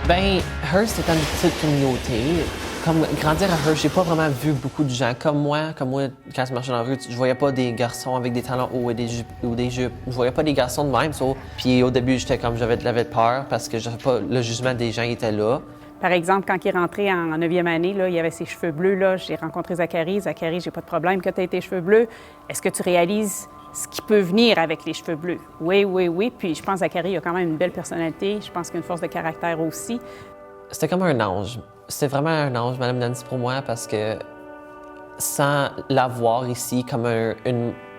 Ben, Hearst étant une petite communauté, comme grandir à Hearst, j'ai pas vraiment vu beaucoup de gens comme moi, quand je marchais dans la rue, je voyais pas des garçons avec des talons hauts et des jupes. Je voyais pas des garçons de même. Puis au début, j'avais peur parce que le jugement des gens était là. Par exemple, quand il est rentré en 9e année, là, il avait ses cheveux bleus. Là, j'ai rencontré Zachary. Zachary, j'ai pas de problème que tu aies tes cheveux bleus. Est-ce que tu réalises ce qui peut venir avec les cheveux bleus? Oui, oui, oui. Puis je pense que Zachary a quand même une belle personnalité. Je pense qu'il a une force de caractère aussi. C'était comme un ange. C'était vraiment un ange, Mme Nancy, pour moi, parce que sans la voir ici comme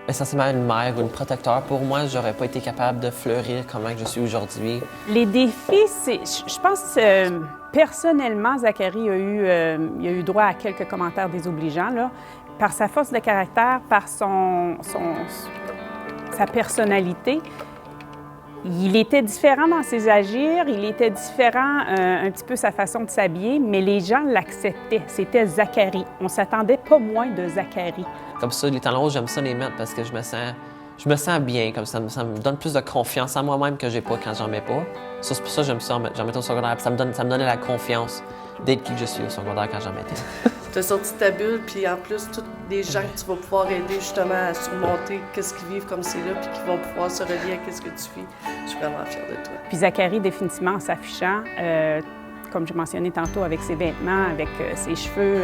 essentiellement une mère ou une protecteur, pour moi, j'aurais pas été capable de fleurir comme je suis aujourd'hui. Les défis, je pense, personnellement, Zachary il a eu droit à quelques commentaires désobligeants, là, par sa force de caractère, par sa personnalité. Il était différent dans ses agirs, il était différent un petit peu sa façon de s'habiller, mais les gens l'acceptaient. C'était Zachary. On s'attendait pas moins de Zachary. Comme ça, les talons hauts, j'aime ça les mettre parce que je me sens bien, comme ça me donne plus de confiance en moi-même que j'ai pas quand j'en mets pas. Ça, c'est pour ça que j'aime ça, j'en mettais au secondaire. Puis ça me donnait la confiance d'être qui que je suis au secondaire quand j'en mettais. Tu as sorti ta bulle, puis en plus, tous les gens que tu vas pouvoir aider justement à surmonter qu'est-ce qu'ils vivent comme c'est là, puis qui vont pouvoir se relier à ce que tu vis. Je suis vraiment fière de toi. Puis Zachary, définitivement, en s'affichant, comme j'ai mentionné tantôt, avec ses vêtements, avec ses cheveux,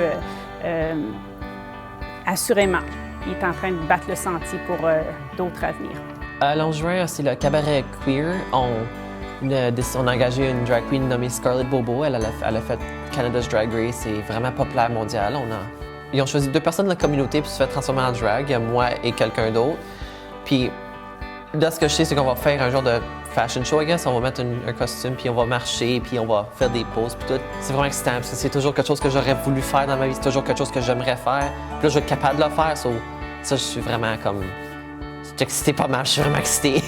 assurément, il est en train de battre le sentier pour d'autres avenirs. Le 11 juin, c'est le cabaret queer. On a engagé une drag queen nommée Scarlett Bobo. Elle a fait Canada's Drag Race. C'est vraiment populaire mondial. Ils ont choisi 2 personnes de la communauté pour se faire transformer en drag, moi et quelqu'un d'autre. Puis, là, ce que je sais, c'est qu'on va faire un genre de fashion show, I guess. On va mettre un costume, puis on va marcher, puis on va faire des poses, puis tout. C'est vraiment excitant, parce que c'est toujours quelque chose que j'aurais voulu faire dans ma vie. C'est toujours quelque chose que j'aimerais faire. Puis là, je vais être capable de le faire. Ça, je suis vraiment comme... Je suis excitée pas mal. Je suis vraiment excitée.